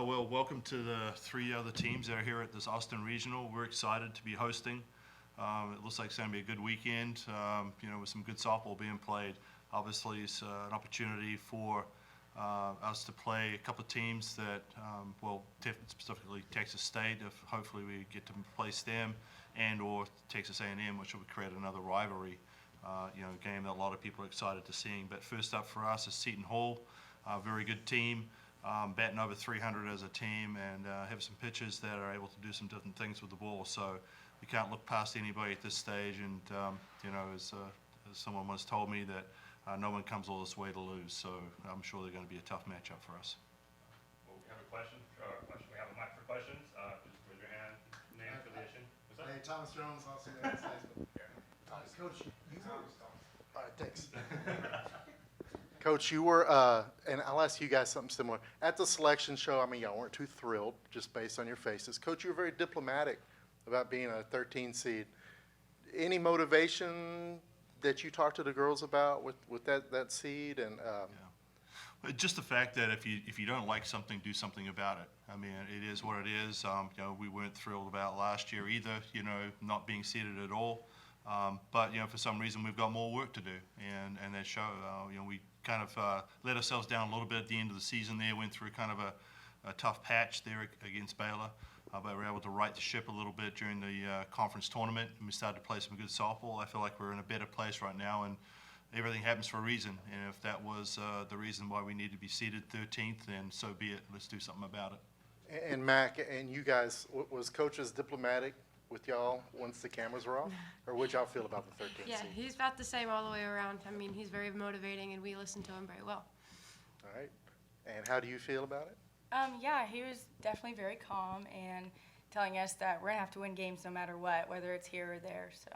Well, welcome to the three other teams that are here at this Austin Regional. We're excited to be hosting. It looks like it's going to be a good weekend, with some good softball being played. Obviously, it's an opportunity for us to play a couple of teams that, specifically Texas State, if hopefully we get to place them, and or Texas A&M, which will create another rivalry, game that a lot of people are excited to see. But first up for us is Seton Hall, a very good team. Batting over 300 as a team, and have some pitchers that are able to do some different things with the ball. So we can't look past anybody at this stage. And as someone once told me, that no one comes all this way to lose. So I'm sure they're going to be a tough matchup for us. Well, we have a question. We have a mic for questions. Just raise your hand, name, affiliation. What's up? Hey, Thomas Jones, Austin, United States. Coach, you were. All right, thanks. Coach, you were, and I'll ask you guys something similar. At the selection show, y'all weren't too thrilled just based on your faces. Coach, you were very diplomatic about being a 13 seed. Any motivation that you talked to the girls about with that seed? And But just the fact that if you don't like something, do something about it. It is what it is. We weren't thrilled about last year either, not being seeded at all. But for some reason we've got more work to do, and that show. We kind of let ourselves down a little bit at the end of the season there, went through kind of a tough patch there against Baylor, but we were able to right the ship a little bit during the conference tournament, and we started to play some good softball. I feel like we're in a better place right now, and everything happens for a reason, and if that was the reason why we need to be seeded 13th, then so be it. Let's do something about it. And Mac, and you guys, was Coach as diplomatic with y'all once the cameras were off? Or what'd y'all feel about the 13th Yeah, seed? he's about the same all the way around. He's very motivating, and we listen to him very well. All right. And how do you feel about it? Yeah, he was definitely very calm and telling us that we're going to have to win games no matter what, whether it's here or there. So.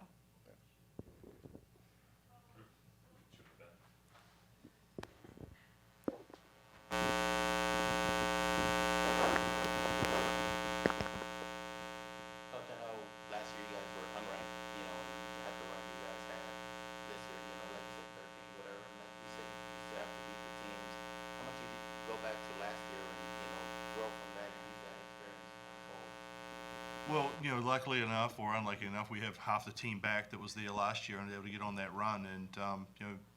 Well, luckily enough or unlucky enough, we have half the team back that was there last year and able to get on that run. And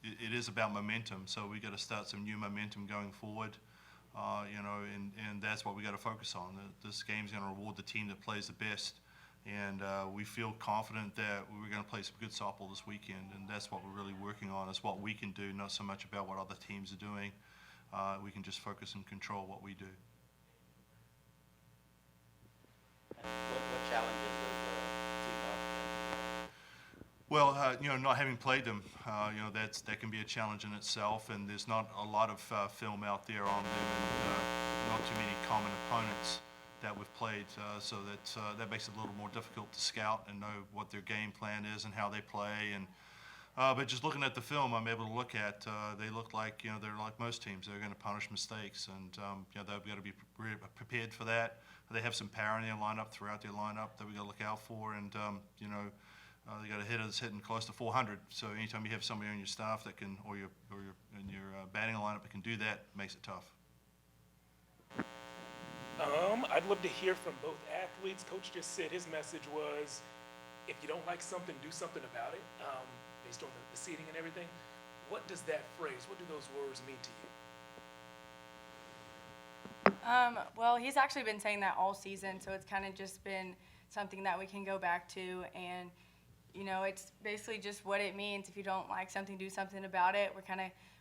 it is about momentum. So we got to start some new momentum going forward. And that's what we got to focus on. This game's going to reward the team that plays the best. And we feel confident that we're going to play some good softball this weekend. And that's what we're really working on, is what we can do, not so much about what other teams are doing. We can just focus and control what we do. What challenges does the team have? Well, not having played them, that can be a challenge in itself, and there's not a lot of film out there on them, and not too many common opponents that we've played, so that makes it a little more difficult to scout and know what their game plan is and how they play. And but just looking at the film, I'm able to look at they look like they're like most teams. They're going to punish mistakes, and they've got to be prepared for that. They have some power in their lineup, throughout their lineup, that we got to look out for, and they got a hitter that's hitting close to 400. So anytime you have somebody on your staff that can, or your in your batting lineup that can do that, makes it tough. I'd love to hear from both athletes. Coach just said his message was, if you don't like something, do something about it, based on the seating and everything. What does that phrase, what do those words mean to you? Well, he's actually been saying that all season, so it's kind of just been something that we can go back to, and it's basically just what it means. If you don't like something, do something about it.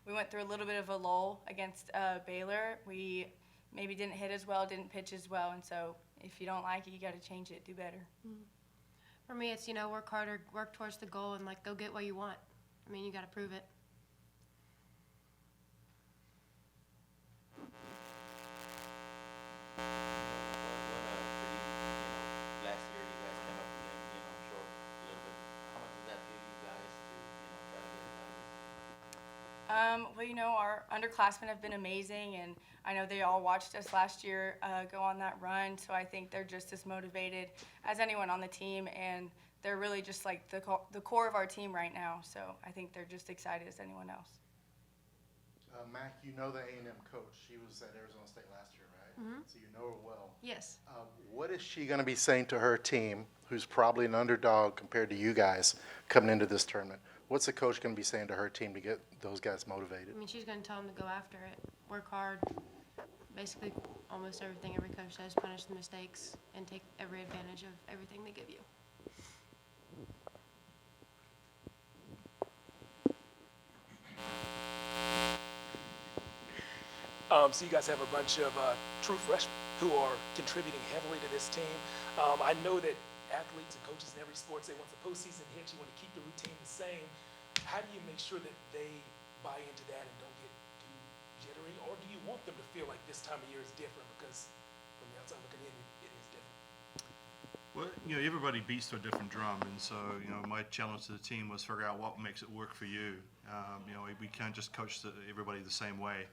We went through a little bit of a lull against Baylor. We maybe didn't hit as well, didn't pitch as well, and so if you don't like it, you got to change it, do better. For me, it's work harder, work towards the goal, and go get what you want. You got to prove it. Last year you guys came up again, short a little bit. How much does that do you guys to, try to get it done? Well, our underclassmen have been amazing, and I know they all watched us last year go on that run, so I think they're just as motivated as anyone on the team, and they're really just like the core of our team right now, so I think they're just excited as anyone else. Mac, the A&M coach. She was at Arizona State last year, right? So you know her well. Yes. What is she going to be saying to her team, who's probably an underdog compared to you guys coming into this tournament? What's the coach going to be saying to her team to get those guys motivated? I mean, she's going to tell them to go after it, work hard. Basically, almost everything every coach says, punish the mistakes, and take every advantage of everything they give you. So you guys have a bunch of true freshmen who are contributing heavily to this team. I know that athletes and coaches in every sport say once the postseason hits, you want to keep the routine the same. How do you make sure that they buy into that and don't get too jittery? Or do you want them to feel like this time of year is different? Because from the outside looking in, it is different. Well, everybody beats to a different drum, and so, my challenge to the team was figure out what makes it work for you. We can't just coach everybody the same way.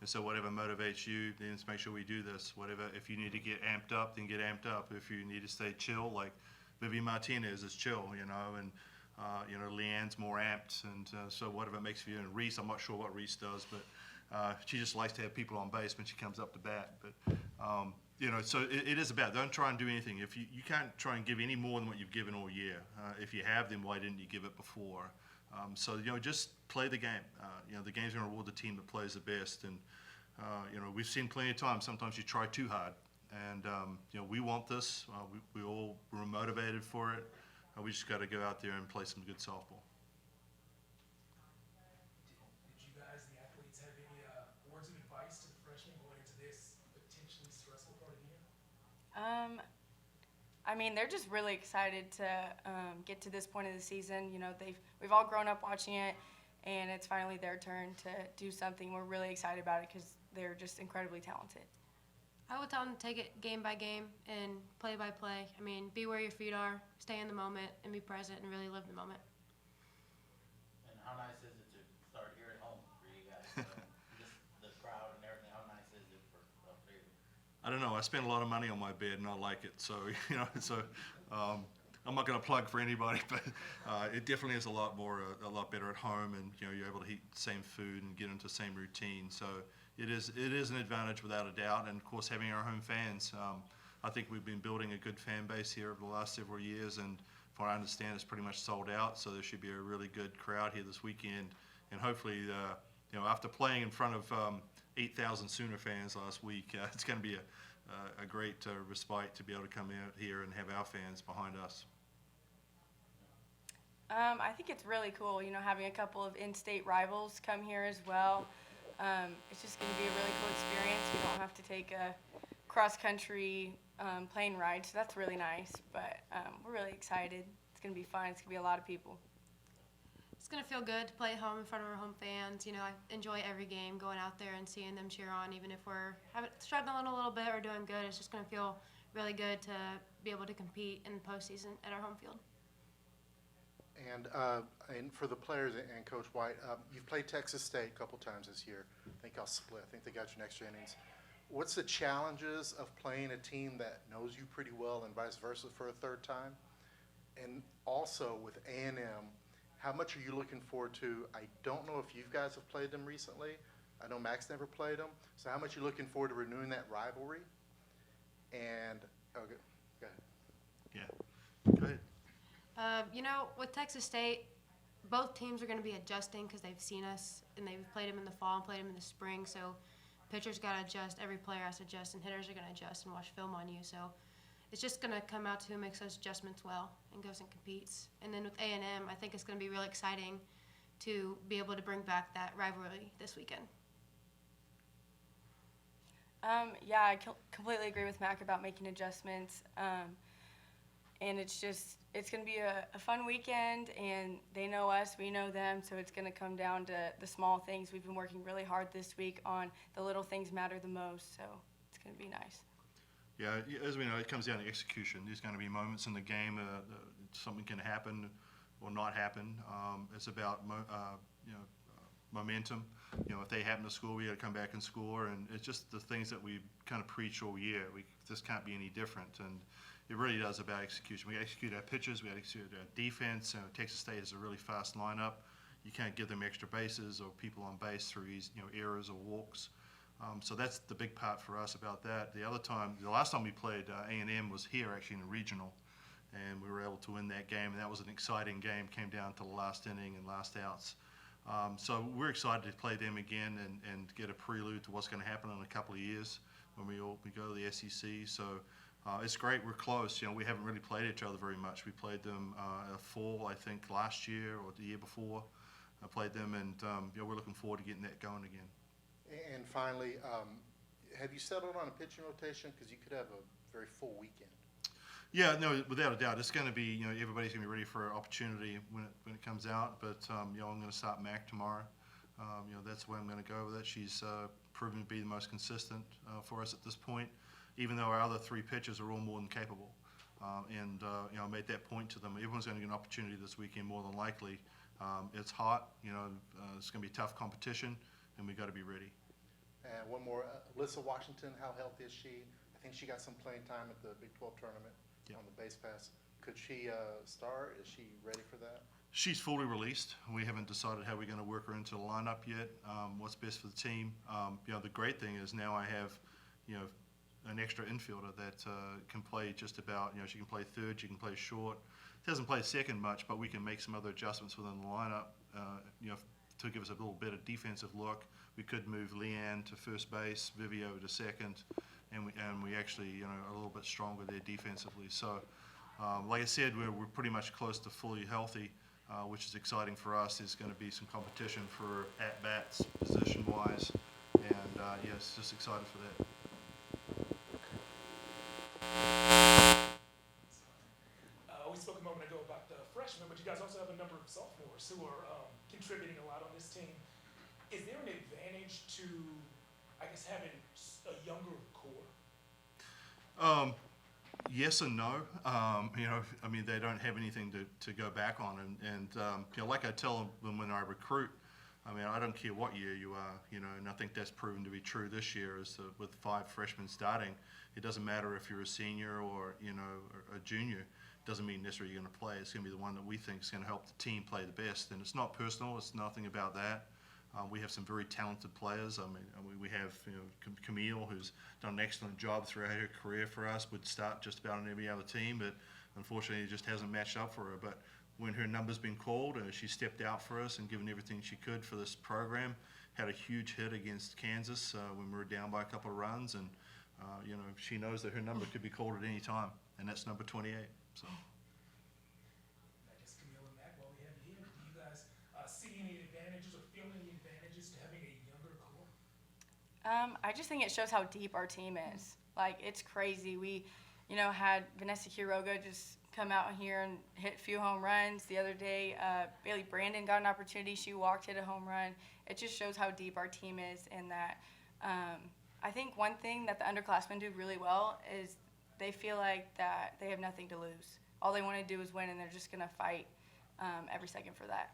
And so whatever motivates you, then let's make sure we do this. Whatever, if you need to get amped up, then get amped up. If you need to stay chill, like Vivian Martinez is chill, and Leanne's more amped, and so whatever makes for you. And Reese, I'm not sure what Reese does, but she just likes to have people on base when she comes up to bat. But so it is about, don't try and do anything. If you can't try and give any more than what you've given all year. If you have, then why didn't you give it before? So just play the game. The game's going to reward the team that plays the best. And we've seen plenty of times. Sometimes you try too hard, and we want this. We all were motivated for it. We just got to go out there and play some good softball. Did you guys, the athletes, have any words of advice to the freshmen going into this potentially stressful part of the year? I mean, they're just really excited to get to this point of the season. We've all grown up watching it, and it's finally their turn to do something. We're really excited about it because they're just incredibly talented. I would tell them to take it game by game and play by play. I mean, be where your feet are, stay in the moment, and be present and really live the moment. And how nice is it to start here at home for you guys? Just the crowd and everything, how nice is it for you? I don't know. I spend a lot of money on my bed, and I like it. So I'm not going to plug for anybody, but it definitely is a lot better at home, and you're able to eat the same food and get into the same routine. So it is an advantage without a doubt, and of course having our home fans. I think we've been building a good fan base here over the last several years, and from what I understand, it's pretty much sold out. So there should be a really good crowd here this weekend, and hopefully, after playing in front of 8,000 Sooner fans last week, it's going to be a great respite to be able to come out here and have our fans behind us. I think it's really cool, having a couple of in-state rivals come here as well. It's just going to be a really cool experience. We don't have to take a cross-country plane ride, so that's really nice. But we're really excited. It's going to be fun. It's going to be a lot of people. It's going to feel good to play at home in front of our home fans. I enjoy every game, going out there and seeing them cheer on, even if we're struggling a little bit or doing good. It's just going to feel really good to be able to compete in the postseason at our home field. And for the players and Coach White, you've played Texas State a couple times this year. I think y'all split. I think they got you in extra innings. What's the challenges of playing a team that knows you pretty well and vice versa for a third time? And also with A&M, how much are you looking forward to? I don't know if you guys have played them recently. I know Max never played them. So how much are you looking forward to renewing that rivalry? And, okay, go ahead. Yeah, go ahead. With Texas State, both teams are going to be adjusting because they've seen us, and they've played them in the fall and played them in the spring. So pitchers got to adjust, every player has to adjust, and hitters are going to adjust and watch film on you. So it's just going to come out to who makes those adjustments well and goes and competes. And then with A&M, I think it's going to be really exciting to be able to bring back that rivalry this weekend. Yeah, I completely agree with Mac about making adjustments. And it's going to be a fun weekend, and they know us, we know them, so it's going to come down to the small things. We've been working really hard this week on the little things matter the most, so it's going to be nice. Yeah, as we know, it comes down to execution. There's going to be moments in the game something can happen or not happen. It's about momentum. If they happen to score, we got to come back and score, and it's just the things that we kind of preach all year. This can't be any different, and it really does about execution. We execute our pitches, we execute our defense. Texas State is a really fast lineup. You can't give them extra bases or people on base through errors or walks. So that's the big part for us about that. The last time we played A&M was here actually in a regional, and we were able to win that game, and that was an exciting game. Came down to the last inning and last outs. So we're excited to play them again and get a prelude to what's going to happen in a couple of years when we go to the SEC. So it's great. We're close. We haven't really played each other very much. We played them fall, I think, last year or the year before. I played them, and we're looking forward to getting that going again. And finally, have you settled on a pitching rotation? Because you could have a very full weekend. Yeah, no, without a doubt, it's going to be, everybody's going to be ready for an opportunity when it comes out. But I'm going to start Mac tomorrow. That's the way I'm going to go with it. She's proven to be the most consistent for us at this point, even though our other three pitchers are all more than capable. I made that point to them. Everyone's going to get an opportunity this weekend, more than likely. It's hot. It's going to be tough competition, and we got to be ready. And one more, Alyssa Washington, how healthy is she? I think she got some playing time at the Big 12 tournament on the base pass. Could she start? Is she ready for that? She's fully released. We haven't decided how we're going to work her into the lineup yet. What's best for the team? The great thing is now I have, an extra infielder that can play just about. She can play third. She can play short. Doesn't play second much, but we can make some other adjustments within the lineup. To give us a little better defensive look. We could move Leanne to first base, Vivio to second, and we actually a little bit stronger there defensively. So, like I said, we're pretty much close to fully healthy, which is exciting for us. There's going to be some competition for at bats, position wise, and yes, just excited for that. We spoke a moment ago about the freshmen, but you guys also have a number of sophomores who are contributing a lot on this team. Is there an advantage to, I guess, having a younger core? Yes and no. They don't have anything to go back on, and like I tell them when I recruit, I don't care what year you are, and I think that's proven to be true this year. With 5 freshmen starting, it doesn't matter if you're a senior or a junior. Doesn't mean necessarily you're going to play. It's going to be the one that we think is going to help the team play the best. And it's not personal. It's nothing about that. We have some very talented players. We have Camille, who's done an excellent job throughout her career for us. Would start just about on every other team, but unfortunately, it just hasn't matched up for her. But when her number's been called, she stepped out for us and given everything she could for this program. Had a huge hit against Kansas when we were down by a couple of runs, and she knows that her number could be called at any time, and that's number 28. So. I guess Camille and Mac, while we have you here, do you guys see any advantages or feel any advantages to having a younger core? I just think it shows how deep our team is. Like, it's crazy. We, had Vanessa Quiroga just come out here and hit a few home runs. The other day, Bailey Brandon got an opportunity. She walked, hit a home run. It just shows how deep our team is, and that I think one thing that the underclassmen do really well is they feel like that they have nothing to lose. All they want to do is win, and they're just going to fight every second for that.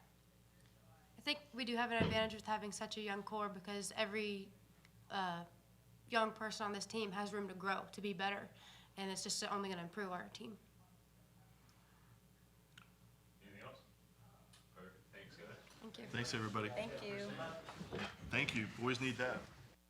I think we do have an advantage with having such a young core because every young person on this team has room to grow, to be better, and it's just only going to improve our team. Anything else? Perfect. Thanks, guys. Thank you. Thanks, everybody. Thank you. Thank you. Boys need that.